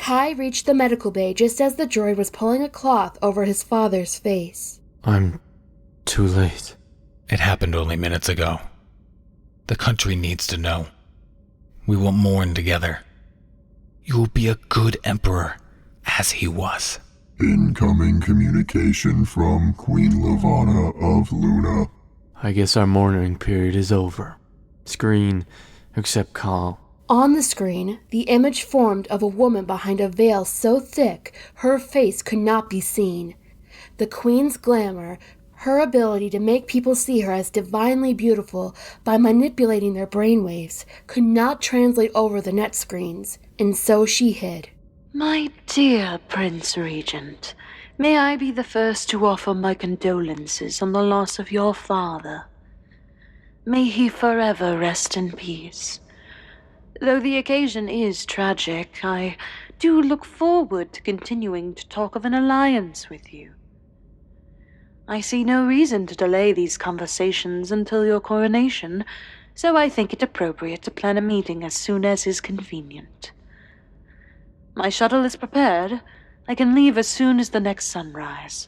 Kai reached the medical bay just as the droid was pulling a cloth over his father's face. I'm too late. It happened only minutes ago. The country needs to know. We will mourn together. You will be a good emperor, as he was. Incoming communication from Queen Levana of Luna. I guess our mourning period is over. Screen, accept call. On the screen, the image formed of a woman behind a veil so thick her face could not be seen. The Queen's glamour, her ability to make people see her as divinely beautiful by manipulating their brainwaves, could not translate over the net screens, and so she hid. My dear Prince Regent, may I be the first to offer my condolences on the loss of your father. May he forever rest in peace. Though the occasion is tragic, I do look forward to continuing to talk of an alliance with you. I see no reason to delay these conversations until your coronation, so I think it appropriate to plan a meeting as soon as is convenient. My shuttle is prepared. I can leave as soon as the next sunrise.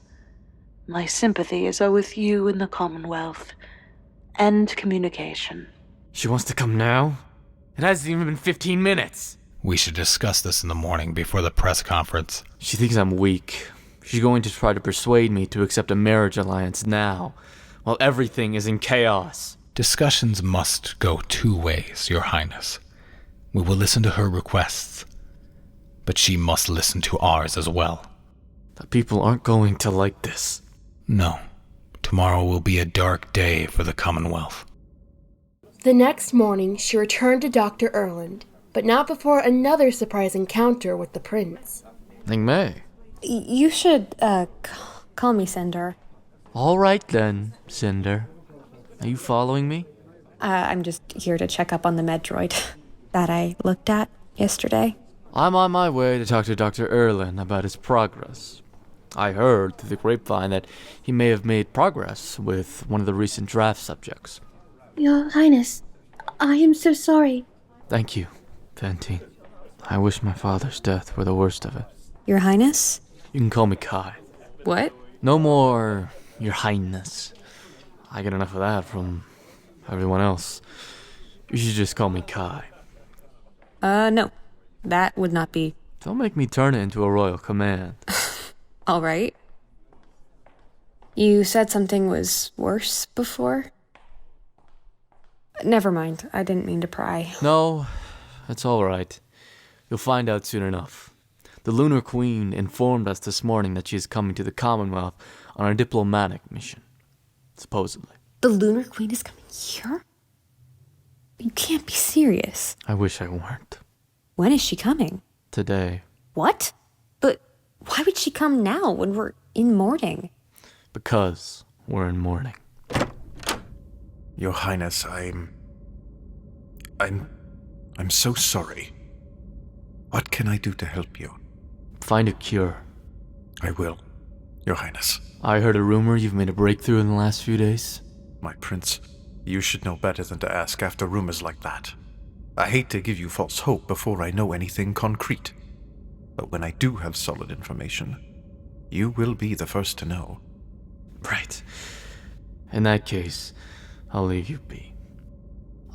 My sympathies are with you in the Commonwealth. End communication. She wants to come now? It hasn't even been 15 minutes. We should discuss this in the morning before the press conference. She thinks I'm weak. She's going to try to persuade me to accept a marriage alliance now, while everything is in chaos. Discussions must go two ways, Your Highness. We will listen to her requests, but she must listen to ours as well. The people aren't going to like this. No. Tomorrow will be a dark day for the Commonwealth. The next morning, she returned to Dr. Erland, but not before another surprise encounter with the prince. Ling Mei. You should, call me Cinder. All right then, Cinder. Are you following me? I'm just here to check up on the med droid that I looked at yesterday. I'm on my way to talk to Dr. Erland about his progress. I heard through the grapevine that he may have made progress with one of the recent draft subjects. Your Highness, I am so sorry. Thank you, Fantine. I wish my father's death were the worst of it. Your Highness? You can call me Kai. What? No more Your Highness. I get enough of that from everyone else. You should just call me Kai. No. That would not be... Don't make me turn it into a royal command. All right. You said something was worse before? Never mind. I didn't mean to pry. No, it's all right. You'll find out soon enough. The Lunar Queen informed us this morning that she is coming to the Commonwealth on a diplomatic mission. Supposedly. The Lunar Queen is coming here? You can't be serious. I wish I weren't. When is she coming? Today. What? But why would she come now when we're in mourning? Because we're in mourning. Your Highness, I'm so sorry. What can I do to help you? Find a cure. I will, Your Highness. I heard a rumor you've made a breakthrough in the last few days. My prince, you should know better than to ask after rumors like that. I hate to give you false hope before I know anything concrete. But when I do have solid information, you will be the first to know. Right. In that case, I'll leave you be.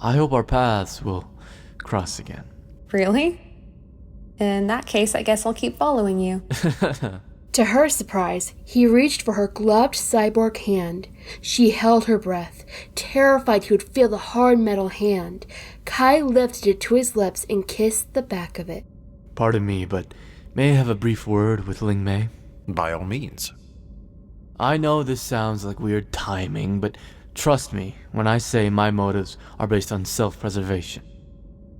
I hope our paths will cross again. Really? In that case, I guess I'll keep following you. To her surprise, he reached for her gloved cyborg hand. She held her breath, terrified he would feel the hard metal hand. Kai lifted it to his lips and kissed the back of it. Pardon me, but may I have a brief word with Ling Mei? By all means. I know this sounds like weird timing, but trust me when I say my motives are based on self-preservation.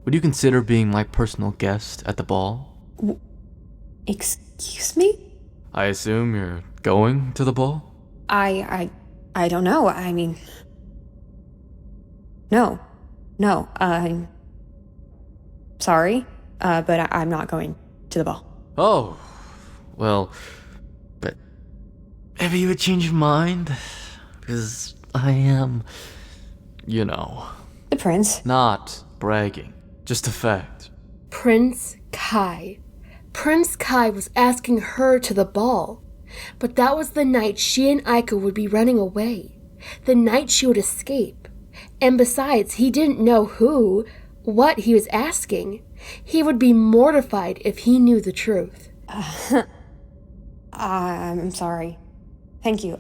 Would you consider being my personal guest at the ball? Excuse me? I assume you're going to the ball? I don't know. I mean... No, I'm sorry, but I'm not going to the ball. Oh, well, but maybe you would change your mind? Because I am, you know... The prince? Not bragging, just a fact. Prince Kai. Prince Kai was asking her to the ball. But that was the night she and Aiko would be running away. The night she would escape. And besides, he didn't know what he was asking. He would be mortified if he knew the truth. I'm sorry. Thank you.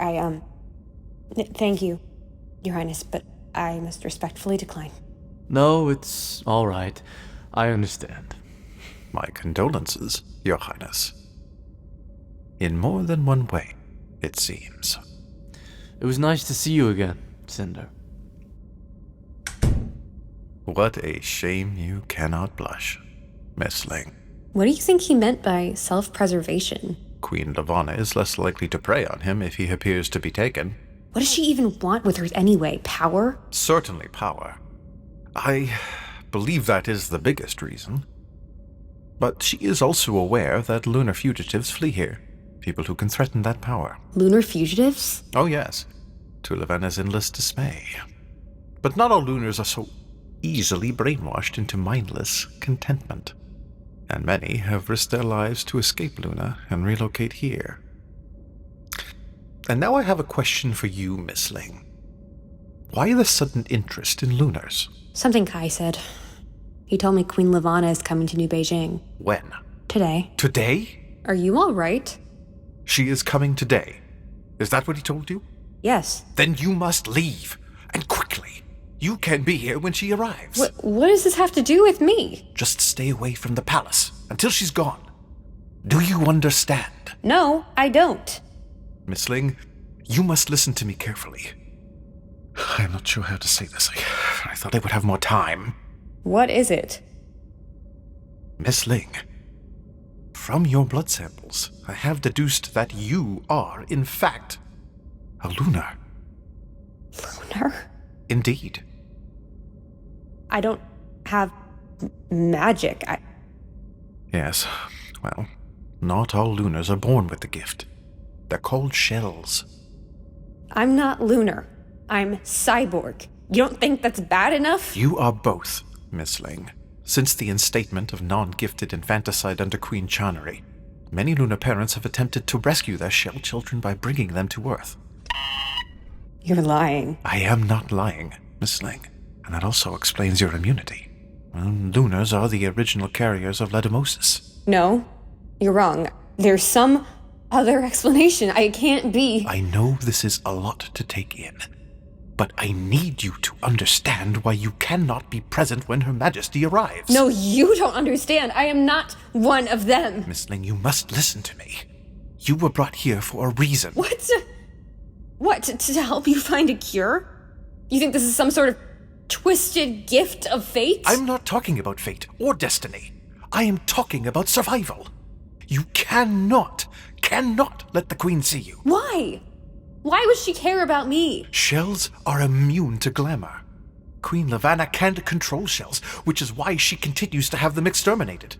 Thank you, Your Highness, but I must respectfully decline. No, it's all right. I understand. My condolences, Your Highness. In more than one way, it seems. It was nice to see you again, Cinder. What a shame you cannot blush, Miss Ling. What do you think he meant by self-preservation? Queen Levana is less likely to prey on him if he appears to be taken. What does she even want with her anyway? Power? Certainly power. I believe that is the biggest reason. But she is also aware that lunar fugitives flee here. People who can threaten that power. Lunar fugitives? Oh yes, to Levana's endless dismay. But not all lunars are so easily brainwashed into mindless contentment. And many have risked their lives to escape Luna and relocate here. And now I have a question for you, Miss Ling. Why the sudden interest in lunars? Something Kai said. He told me Queen Levana is coming to New Beijing. When? Today. Today? Are you all right? She is coming today. Is that what he told you? Yes. Then you must leave. And quickly. You can be here when she arrives. What does this have to do with me? Just stay away from the palace until she's gone. Do you understand? No, I don't. Miss Ling, you must listen to me carefully. I'm not sure how to say this. I thought I would have more time. What is it? Miss Ling, from your blood samples, I have deduced that you are, in fact, a lunar. Lunar? Indeed. I don't have magic. Yes, well, not all lunars are born with the gift. They're called shells. I'm not lunar. I'm cyborg. You don't think that's bad enough? You are both, Miss Ling. Since the instatement of non-gifted infanticide under Queen Channery, many lunar parents have attempted to rescue their shell children by bringing them to Earth. You're lying. I am not lying, Miss Ling, and that also explains your immunity. Lunars are the original carriers of ledemosis. No, you're wrong. There's some other explanation. I can't be. I know this is a lot to take in, but I need you to understand why you cannot be present when Her Majesty arrives. No, you don't understand. I am not one of them. Miss Ling, you must listen to me. You were brought here for a reason. What? What? To help you find a cure? You think this is some sort of twisted gift of fate? I'm not talking about fate or destiny. I am talking about survival. You cannot let the Queen see you. Why? Why would she care about me? Shells are immune to glamour. Queen Levana can't control shells, which is why she continues to have them exterminated.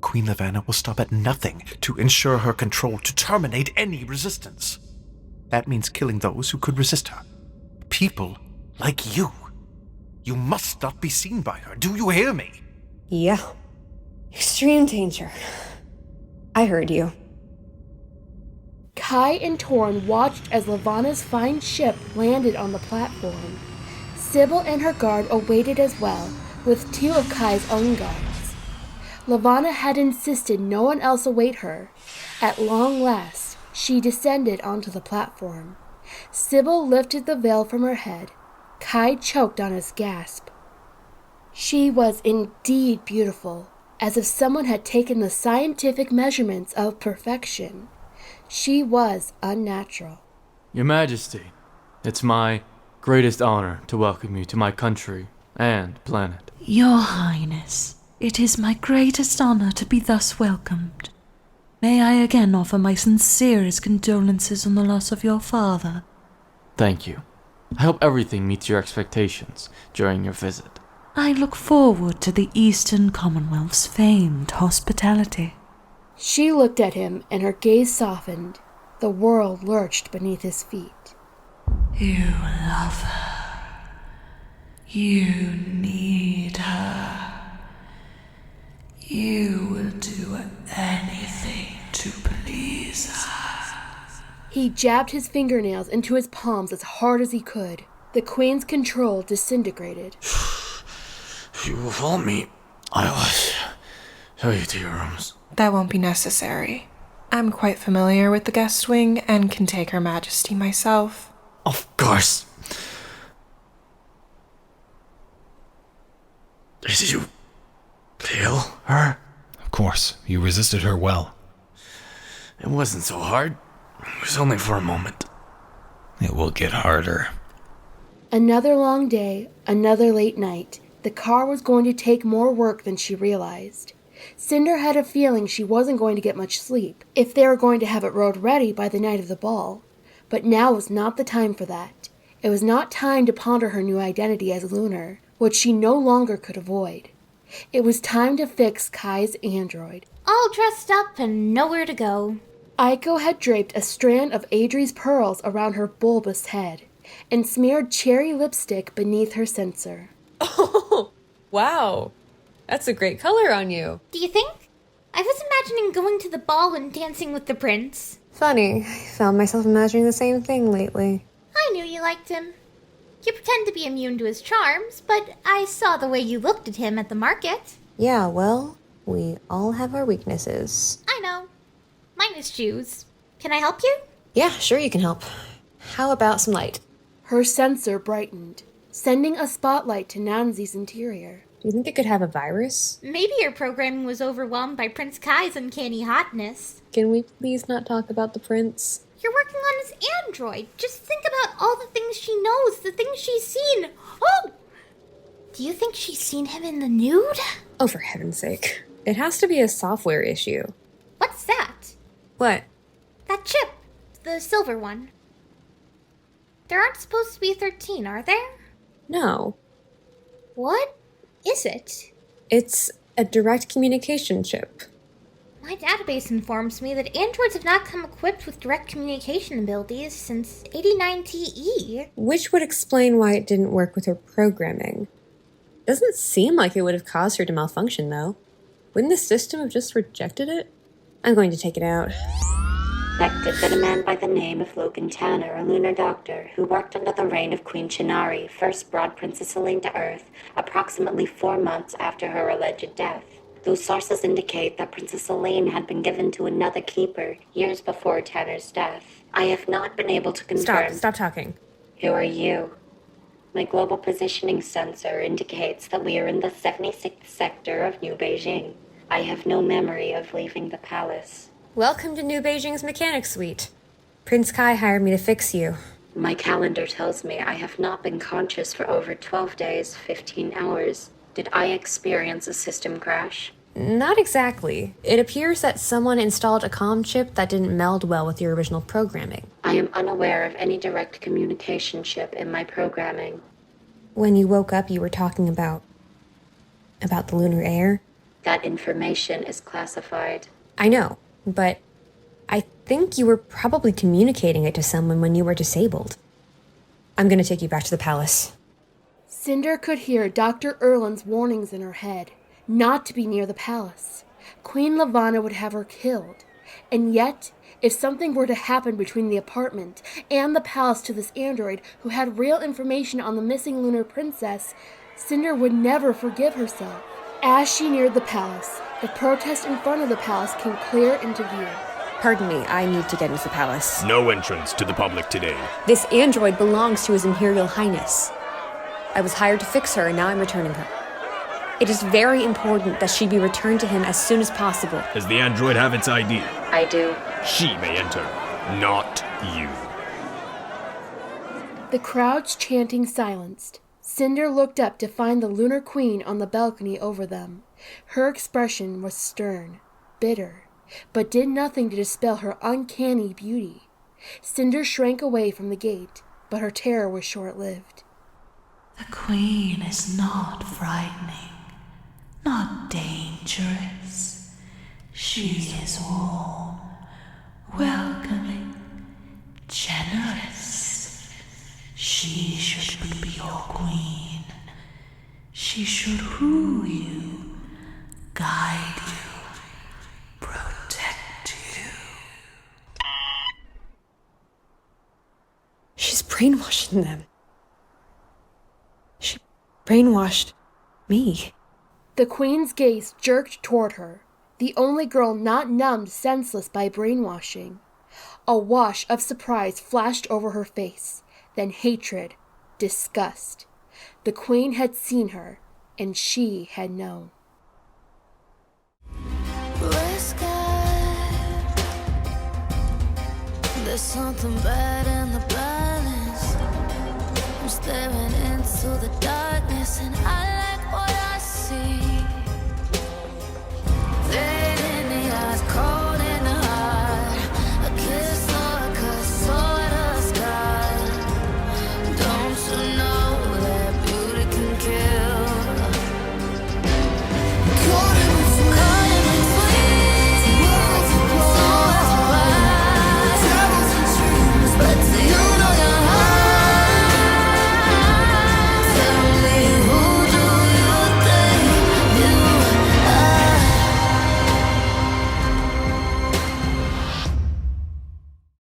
Queen Levana will stop at nothing to ensure her control, to terminate any resistance. That means killing those who could resist her. People like you. You must not be seen by her. Do you hear me? Yeah. Extreme danger. I heard you. Kai and Torn watched as Levana's fine ship landed on the platform. Sybil and her guard awaited as well, with 2 of Kai's own guards. Levana had insisted no one else await her. At long last, she descended onto the platform. Sybil lifted the veil from her head. Kai choked on his gasp. She was indeed beautiful, as if someone had taken the scientific measurements of perfection. She was unnatural. Your Majesty, it's my greatest honor to welcome you to my country and planet. Your Highness, it is my greatest honor to be thus welcomed. May I again offer my sincerest condolences on the loss of your father. Thank you. I hope everything meets your expectations during your visit. I look forward to the Eastern Commonwealth's famed hospitality. She looked at him, and her gaze softened. The world lurched beneath his feet. You love her. You need her. You will do anything to please her. He jabbed his fingernails into his palms as hard as he could. The Queen's control disintegrated. If you will follow me, I will show you to your rooms. That won't be necessary. I'm quite familiar with the guest wing and can take Her Majesty myself. Of course. Did you kill her? Of course, you resisted her well. It wasn't so hard. It was only for a moment. It will get harder. Another long day, another late night. The car was going to take more work than she realized. Cinder had a feeling she wasn't going to get much sleep if they were going to have it road ready by the night of the ball. But now was not the time for that. It was not time to ponder her new identity as Lunar, which she no longer could avoid. It was time to fix Kai's android. All dressed up and nowhere to go. Aiko had draped a strand of Adri's pearls around her bulbous head and smeared cherry lipstick beneath her sensor. Oh, wow. That's a great color on you. Do you think? I was imagining going to the ball and dancing with the prince. Funny, I found myself imagining the same thing lately. I knew you liked him. You pretend to be immune to his charms, but I saw the way you looked at him at the market. Yeah, well, we all have our weaknesses. I know. Mine is shoes. Can I help you? Yeah, sure you can help. How about some light? Her sensor brightened, sending a spotlight to Nanzi's interior. Do you think it could have a virus? Maybe your programming was overwhelmed by Prince Kai's uncanny hotness. Can we please not talk about the prince? You're working on his android. Just think about all the things she knows, the things she's seen. Oh! Do you think she's seen him in the nude? Oh, for heaven's sake. It has to be a software issue. What's that? What? That chip. The silver one. There aren't supposed to be 13, are there? No. What is it? It's a direct communication chip. My database informs me that androids have not come equipped with direct communication abilities since 89 TE. Which would explain why it didn't work with her programming. Doesn't seem like it would have caused her to malfunction, though. Wouldn't the system have just rejected it? I'm going to take it out. Connected that a man by the name of Logan Tanner, a lunar doctor, who worked under the reign of Queen Chinari, first brought Princess Helene to Earth approximately 4 months after her alleged death. Those sources indicate that Princess Helene had been given to another keeper years before Tanner's death. I have not been able to confirm... Stop talking. Who are you? My global positioning sensor indicates that we are in the 76th sector of New Beijing. I have no memory of leaving the palace. Welcome to New Beijing's mechanic suite. Prince Kai hired me to fix you. My calendar tells me I have not been conscious for over 12 days, 15 hours. Did I experience a system crash? Not exactly. It appears that someone installed a comm chip that didn't meld well with your original programming. I am unaware of any direct communication chip in my programming. When you woke up, you were talking about the lunar air? That information is classified. I know, but I think you were probably communicating it to someone when you were disabled. I'm gonna take you back to the palace. Cinder could hear Dr. Erlin's warnings in her head, not to be near the palace. Queen Levana would have her killed. And yet, if something were to happen between the apartment and the palace to this android who had real information on the missing lunar princess, Cinder would never forgive herself. As she neared the palace, the protest in front of the palace came clear into view. Pardon me, I need to get into the palace. No entrance to the public today. This android belongs to His Imperial Highness. I was hired to fix her, and now I'm returning her. It is very important that she be returned to him as soon as possible. Does the android have its ID? I do. She may enter, not you. The crowd's chanting silenced. Cinder looked up to find the Lunar Queen on the balcony over them. Her expression was stern, bitter, but did nothing to dispel her uncanny beauty. Cinder shrank away from the gate, but her terror was short-lived. The Queen is not frightening, not dangerous. She is warm, welcoming, generous. She should be your queen. She should rule you, guide brainwashing them. She brainwashed me. The Queen's gaze jerked toward her, the only girl not numbed senseless by brainwashing. A wash of surprise flashed over her face, then hatred, disgust. The Queen had seen her, and she had known. There's something bad in the balance. I'm staring into the darkness, and I like what I see.